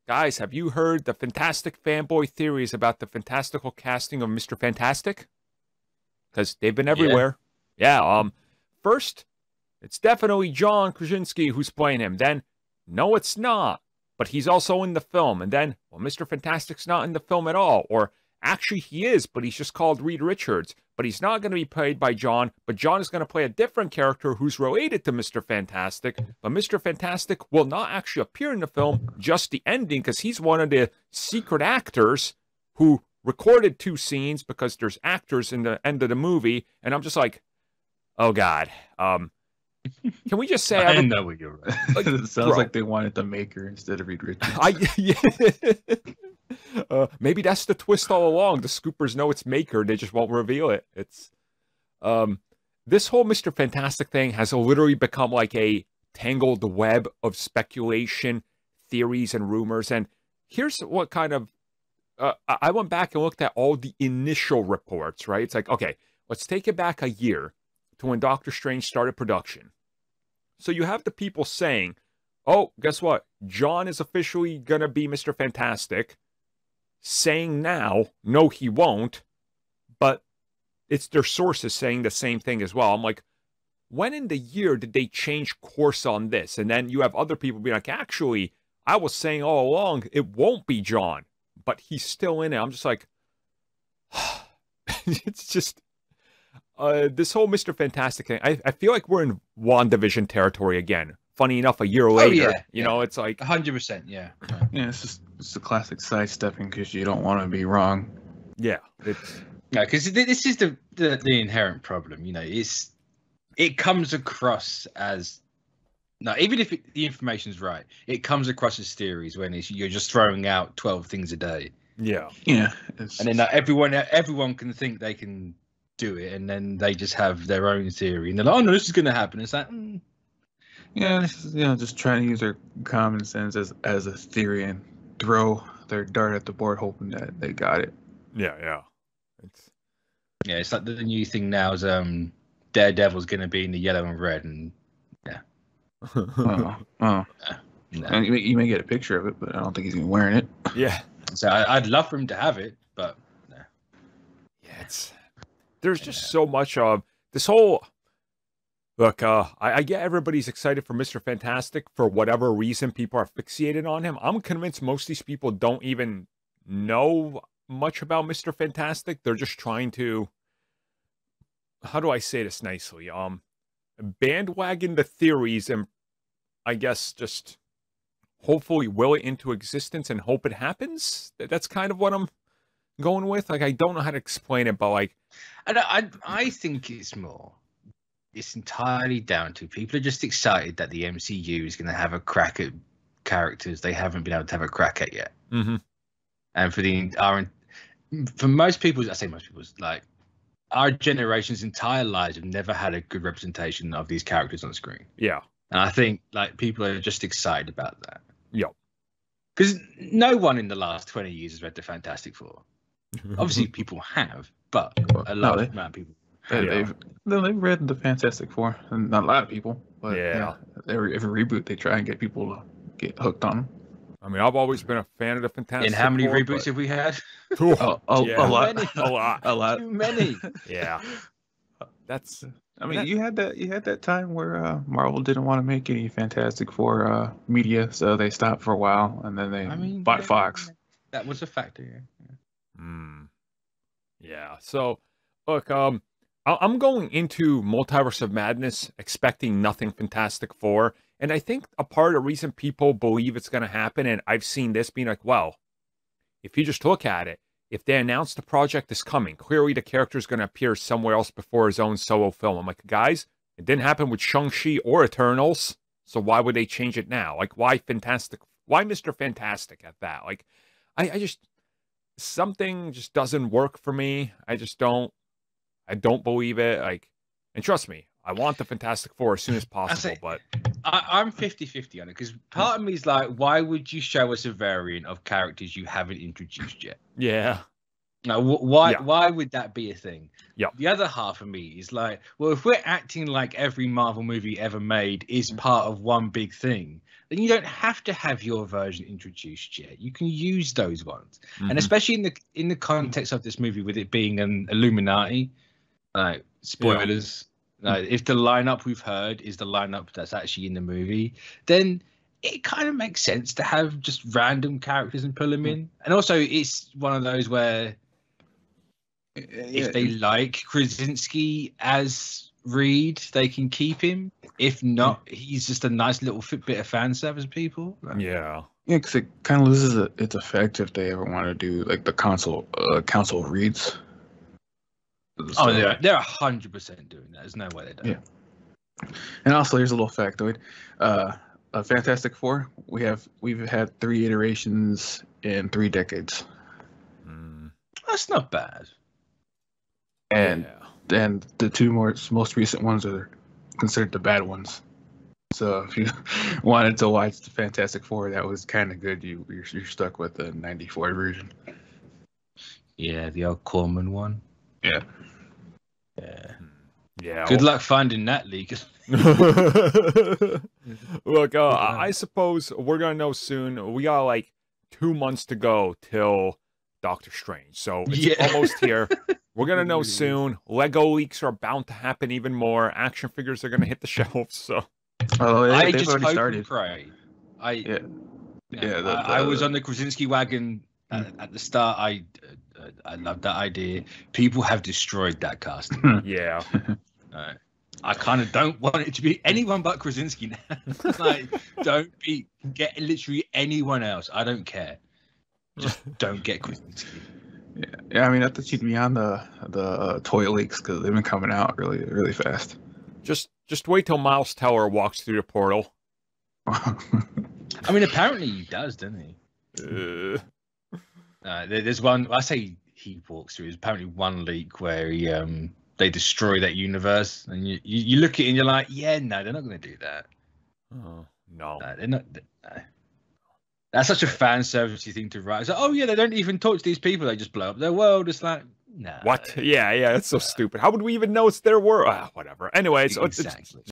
guys, have you heard the fantastic fanboy theories about the fantastical casting of Mr. Fantastic? Because they've been Yeah. everywhere. Yeah, first, it's definitely John Krasinski who's playing him. Then, no, it's not. But he's also in the film. And then, well, Mr. Fantastic's not in the film at all. Or, actually, he is, but he's just called Reed Richards. But he's not going to be played by John. But John is going to play a different character who's related to Mr. Fantastic. But Mr. Fantastic will not actually appear in the film, just the ending, because he's one of the secret actors who recorded 2 scenes because there's actors in the end of the movie. And I'm just like, oh, God. Can we just say I know what you're right. Like, it sounds like they wanted the maker instead of Reed Richards. Maybe that's the twist all along. The scoopers know it's Maker, they just won't reveal it. It's this whole Mr. Fantastic thing has literally become like a tangled web of speculation, theories, and rumors. And here's what kind of I went back and looked at all the initial reports, right? It's like, okay, let's take it back a year to when Doctor Strange started production. So you have the people saying, oh, guess what? John is officially going to be Mr. Fantastic. Saying now, no, he won't. But it's their sources saying the same thing as well. I'm like, when in the year did they change course on this? And then you have other people being like, actually, I was saying all along, it won't be John. But he's still in it. I'm just like, it's just... this whole Mr. Fantastic thing, I feel like we're in WandaVision territory again. Funny enough, a year later, you know, it's like 100%, yeah. Yeah, it's a classic sidestepping because you don't want to be wrong. Yeah, it's because this is the inherent problem. You know, it comes across as even if the information's right, it comes across as theories when you're just throwing out 12 things a day. Yeah, and then everyone can think they can do it, and then they just have their own theory, and they're like, "Oh no, this is going to happen." It's like, yeah, this is, just trying to use their common sense as a theory and throw their dart at the board, hoping that they got it. Yeah. It's like the new thing now is Daredevil's going to be in the yellow and red, and You may get a picture of it, but I don't think he's even wearing it. Yeah. So I'd love for him to have it, but no. Yeah, there's just so much of this whole. Look, I get everybody's excited for Mr. Fantastic for whatever reason. People are fixated on him. I'm convinced most of these people don't even know much about Mr. Fantastic. They're just trying to, how do I say this nicely? Bandwagon the theories and I guess just hopefully will it into existence and hope it happens. That's kind of what I'm going with. Like, I don't know how to explain it, but like, I think it's entirely down to people are just excited that the MCU is going to have a crack at characters they haven't been able to have a crack at yet. Mm-hmm. And for most people, I say most people, like our generation's entire lives have never had a good representation of these characters on screen. Yeah. And I think like people are just excited about that. Yeah. Because no one in the last 20 years has read the Fantastic Four. Obviously, people have, but a lot of people. They've read the Fantastic Four, and not a lot of people, but every reboot they try and get people to get hooked on them. I mean, I've always been a fan of the Fantastic And how many Four, reboots have we had? A lot. A lot. Too many. Yeah. That's. I mean, you had that time where Marvel didn't want to make any Fantastic Four media, so they stopped for a while, and then they bought Fox. That was a factor. Yeah. So, look, I'm going into Multiverse of Madness expecting nothing Fantastic Four, and I think a part of the reason people believe it's going to happen, and I've seen this being like, well, if you just look at it, if they announce the project is coming, clearly the character is going to appear somewhere else before his own solo film. I'm like, guys, it didn't happen with Shang-Chi or Eternals, so why would they change it now? Like, why Mr. Fantastic at that? Like, I just, something just doesn't work for me. I don't believe it. Like, and trust me, I want the Fantastic Four as soon as possible, but I'm 50-50 on it, because part of me is like, why would you show us a variant of characters you haven't introduced yet? Yeah. Now, why would that be a thing? Yeah. The other half of me is like, well, if we're acting like every Marvel movie ever made is part of one big thing, then you don't have to have your version introduced yet. You can use those ones, and especially in the context of this movie, with it being an Illuminati, spoilers. If the lineup we've heard is the lineup that's actually in the movie, then it kind of makes sense to have just random characters and pull them in. And also, it's one of those where if they like Krasinski as Reed, they can keep him. If not, he's just a nice little bit of fan service, people. Yeah. Yeah, because it kind of loses its effect if they ever want to do like the council Reeds. So, they're 100% doing that. There's no way they don't. Yeah. And also, here's a little factoid. Fantastic Four, we've had 3 iterations in 3 decades. That's not bad. And the 2 most recent ones are considered the bad ones. So if you wanted to watch the Fantastic Four, that was kind of good. You're stuck with the '94 version. Yeah, the old Corman one. Yeah. Good luck finding that leak. Look, I suppose we're gonna know soon. We got like 2 months to go till Doctor Strange, so it's almost here. We're gonna know soon. Lego leaks are bound to happen even more. Action figures are gonna hit the shelves. So, I just already hope started. and pray. I I was on the Krasinski wagon at the start. I love that idea. People have destroyed that casting. yeah. I kind of don't want it to be anyone but Krasinski now. Like, get literally anyone else. I don't care. Just don't get Krasinski. Yeah. I mean, I thought you'd be on the toy leaks because they've been coming out really, really fast. Just wait till Miles Teller walks through the portal. I mean, apparently he does, doesn't he? There's one. I say he walks through. There's apparently one leak where they destroy that universe, and you look at it and you're like, yeah, no, they're not going to do that. Oh no, they're not. That's such a fan servicey thing to write. It's like, oh yeah, they don't even talk to these people. They just blow up their world. It's like, nah. What? Yeah, that's so stupid. How would we even know it's their world? Whatever. Anyway, so exactly.